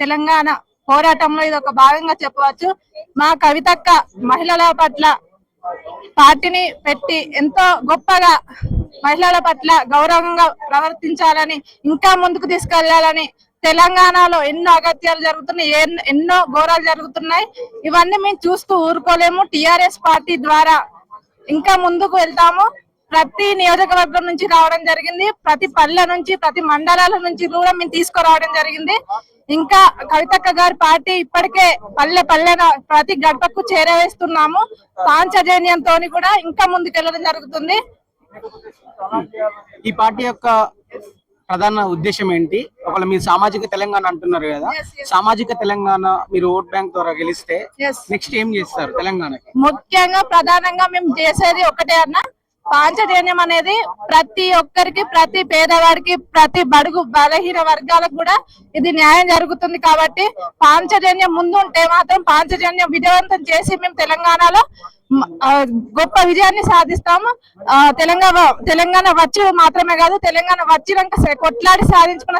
తెలంగాణ పోరాటంలో ఇది ఒక భాగంగా చెప్పవచ్చు. మా కవితక్క మహిళల పట్ల పార్టీని పెట్టి ఎంతో గొప్పగా మహిళల పట్ల గౌరవంగా ప్రవర్తించాలని, ఇంకా ముందుకు తీసుకెళ్లాలని, తెలంగాణలో ఎన్నో అగత్యాలు జరుగుతున్నాయి, ఎన్నో ఘోరాలు జరుగుతున్నాయి. ఇవన్నీ మేము చూస్తూ ఊరుకోలేము. టిఆర్ఎస్ పార్టీ ద్వారా ఇంకా ముందుకు వెళ్తాము. ప్రతి నియోజకవర్గం నుంచి రావడం జరిగింది, ప్రతి పల్లె నుంచి, ప్రతి మండలాల నుంచి కూడా మేము తీసుకురావడం జరిగింది. ఇంకా కవితక్క గారి పార్టీ ఇప్పటికే పల్లె పల్లెన ప్రతి గడపకు చేరవేస్తున్నాము. పాంచజన్యంతో కూడా ఇంకా ముందుకెళ్ళడం జరుగుతుంది. ఈ పార్టీ యొక్క ప్రధాన ఉద్దేశం ఏంటి? ఒకవేళ మీరు సామాజిక తెలంగాణ అంటున్నారు కదా, సామాజిక తెలంగాణ మీరు ఓట్ బ్యాంక్ ద్వారా గెలిస్తే నెక్స్ట్ ఏం చేస్తారు తెలంగాణకి? ముఖ్యంగా ప్రధానంగా మేము చేసేది ఒకటే అన్న, పాంచజన్యం అనేది ప్రతి ఒక్కరికి, ప్రతి పేదవాడికి, ప్రతి బడుగు బలహీన వర్గాలకు కూడా ఇది న్యాయం జరుగుతుంది. కాబట్టి పాంచజన్యం ముందు ఉంటే మాత్రం పాంచజన్యం విజయవంతం చేసి మేము తెలంగాణలో గొప్ప విజయాన్ని సాధిస్తాము. తెలంగాణ వచ్చి మాత్రమే కాదు, తెలంగాణ వచ్చినాక కొట్లాడి సాధించుకున్న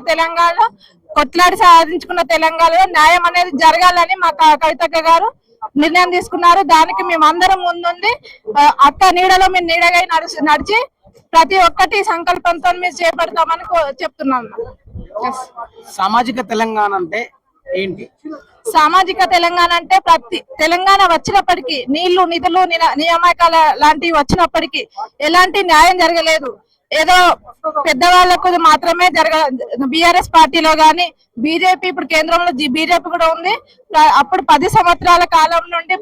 తెలంగాణలో న్యాయం అనేది జరగాలని మా కవితక్క గారు నిర్ణయం తీసుకున్నారు. దానికి మేము అందరం ముందుండి అక్క నీడలో మేము నీడగా నడిచి ప్రతి ఒక్కటి సంకల్పంతో మేము చేపడతామని చెప్తున్నాం. సామాజిక తెలంగాణ అంటే ఏంటి? సామాజిక తెలంగాణ అంటే ప్రతి తెలంగాణ వచ్చినప్పటికీ నీళ్లు, నిధులు, నియామకాల లాంటివి వచ్చినప్పటికీ ఎలాంటి న్యాయం జరగలేదు. ఏదో పెద్దవాళ్లకు మాత్రమే బీఆర్ఎస్ పార్టీలో గాని, బీజేపీ ఇప్పుడు కేంద్రంలో బీజేపీ కూడా ఉంది. అప్పుడు 10 సంవత్సరాల కాలం నుండి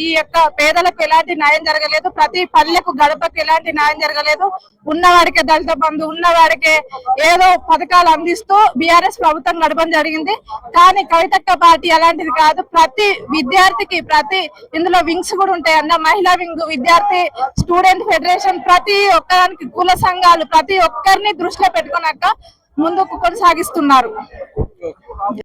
ఈ యొక్క పేదలకు ఎలాంటి న్యాయం జరగలేదు. ప్రతి పల్లెకు గడపకు ఎలాంటి న్యాయం జరగలేదు. ఉన్నవాడికే దళిత బంధు, ఉన్నవాడికే ఏదో పథకాలు అందిస్తూ బీఆర్ఎస్ ప్రభుత్వం గడపడం జరిగింది. కానీ కవితక్క పార్టీ అలాంటిది కాదు. ప్రతి విద్యార్థికి ఇందులో వింగ్స్ కూడా ఉంటాయి అన్న, మహిళా వింగ్, విద్యార్థి స్టూడెంట్ ఫెడరేషన్, ప్రతి ఒక్కరికి కుల సంఘాలు, ప్రతి ఒక్కరిని దృష్టిలో పెట్టుకున్నాక ముందుకు కొనసాగిస్తున్నారు.